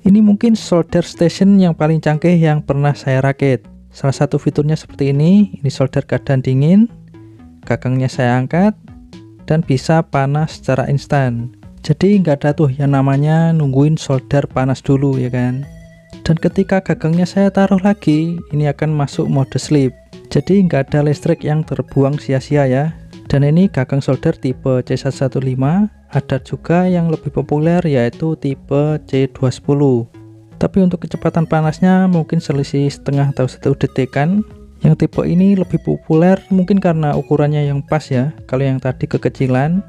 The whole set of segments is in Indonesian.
Ini mungkin solder station yang paling canggih yang pernah saya rakit. Salah satu fiturnya seperti ini solder keadaan dingin, gagangnya saya angkat, dan bisa panas secara instan. Jadi nggak ada tuh yang namanya nungguin solder panas dulu ya kan. Dan ketika gagangnya saya taruh lagi, ini akan masuk mode sleep. Jadi nggak ada listrik yang terbuang sia-sia ya. Dan ini gagang solder tipe C115. Ada juga yang lebih populer yaitu tipe C210. Tapi untuk kecepatan panasnya mungkin selisih setengah atau 1 detik kan. Yang tipe ini lebih populer mungkin karena ukurannya yang pas ya, kalau yang tadi kekecilan.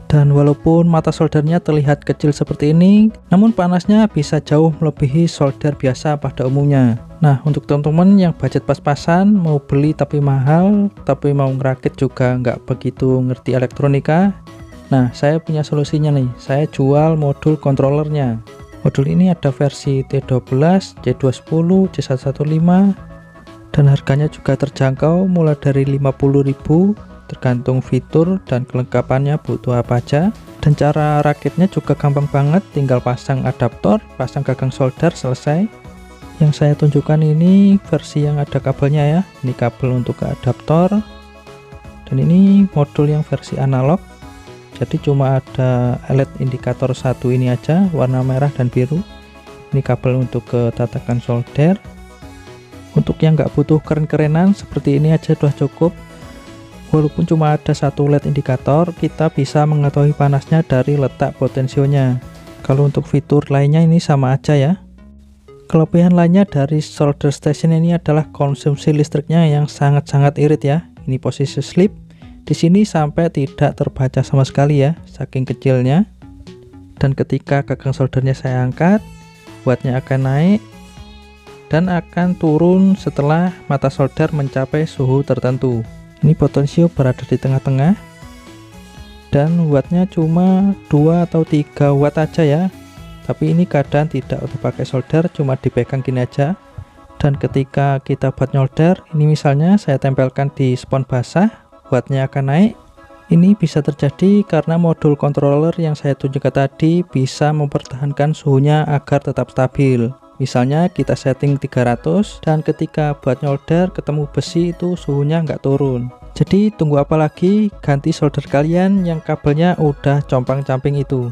Dan walaupun mata soldernya terlihat kecil seperti ini, namun panasnya bisa jauh melebihi solder biasa pada umumnya. Nah, untuk teman-teman yang budget pas-pasan, mau beli tapi mahal, tapi mau ngerakit juga nggak begitu ngerti elektronika, nah saya punya solusinya nih. Saya jual modul controllernya. Modul ini ada versi T12, C210, C115, dan harganya juga terjangkau mulai dari 50.000, tergantung fitur dan kelengkapannya butuh apa aja. Dan cara rakitnya juga gampang banget, tinggal pasang adaptor, pasang gagang solder, selesai. Yang saya tunjukkan ini versi yang ada kabelnya ya. Ini kabel untuk ke adaptor, dan ini modul yang versi analog. Jadi cuma ada LED indikator satu ini aja, warna merah dan biru. Ini kabel untuk ke tatakan solder. Untuk yang nggak butuh keren-kerenan seperti ini aja udah cukup. Walaupun cuma ada satu LED indikator, kita bisa mengetahui panasnya dari letak potensionya. Kalau untuk fitur lainnya ini sama aja ya. Kelebihan lainnya dari solder station ini adalah konsumsi listriknya yang sangat-sangat irit ya. Ini posisi sleep. Di sini sampai tidak terbaca sama sekali ya, saking kecilnya. Dan ketika gagang soldernya saya angkat, wattnya akan naik dan akan turun setelah mata solder mencapai suhu tertentu. Ini potensio berada di tengah-tengah, dan wattnya cuma 2 atau 3 watt aja ya. Tapi ini keadaan tidak pakai solder, cuma dipegang gini aja. Dan ketika kita buat nyolder, ini misalnya saya tempelkan di spons basah, wattnya akan naik. Ini bisa terjadi karena modul controller yang saya tunjukkan tadi bisa mempertahankan suhunya agar tetap stabil. Misalnya kita setting 300, dan ketika buat nyolder ketemu besi itu suhunya nggak turun. Jadi tunggu apa lagi, ganti solder kalian yang kabelnya udah compang-camping itu.